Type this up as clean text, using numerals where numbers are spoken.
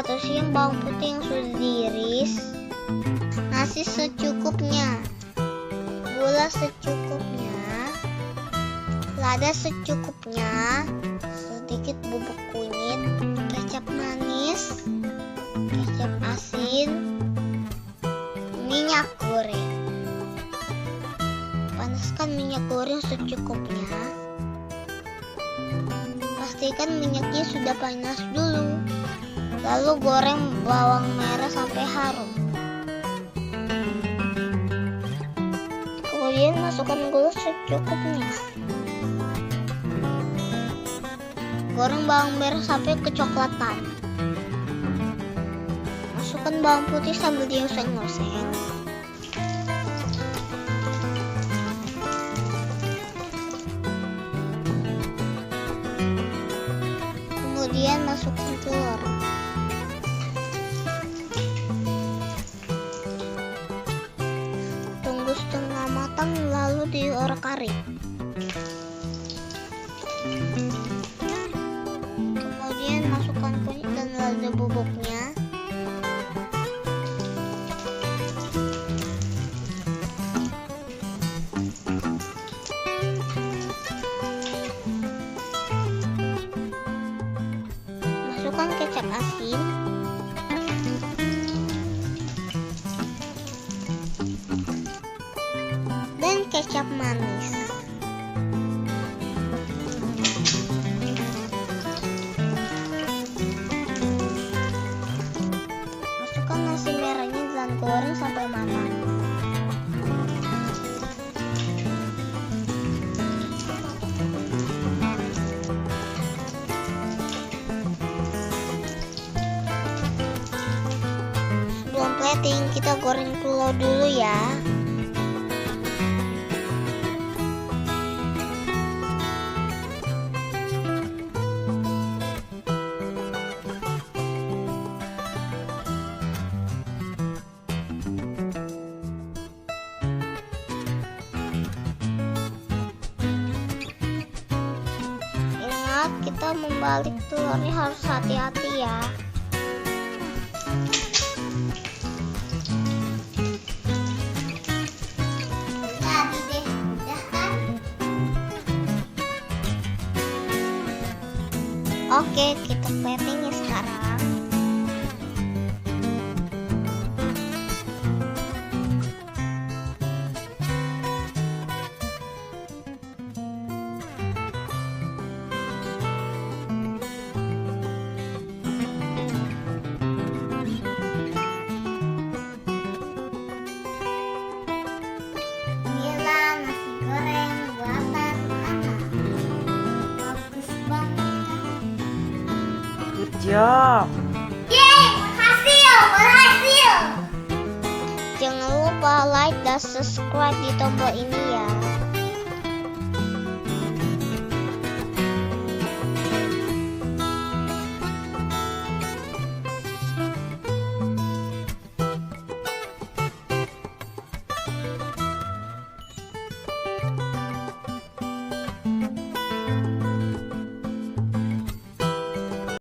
1 siung bawang putih yang sudah diiris, nasi secukupnya, gula secukupnya, lada secukupnya, sedikit bubuk kunyit, kecap manis, kecap asin, minyak goreng. Panaskan minyak goreng secukupnya. Pastikan minyaknya sudah panas dulu. Lalu goreng bawang merah sampai harum. Kemudian masukkan gula secukupnya. Goreng bawang merah sampai kecoklatan. Masukkan bawang putih sambil dioseng-oseng. Kemudian masukkan telur. Tunggu setengah matang lalu diorak-arik. Kemudian masukkan kunyit dan lada bubuknya. Masukkan kecap asin, dan kecap manis. Masukkan nasi merahnya dan goreng sampai matang. Sebelum plating, kita goreng telur dulu ya. Ingat, kita membalik telurnya harus hati-hati ya. Oke, kita plating ya sekarang. Inilah nasi goreng buatan Ana. Bagus banget. Good job. Yeay, berhasil. Jangan lupa like dan subscribe di tombol ini ya.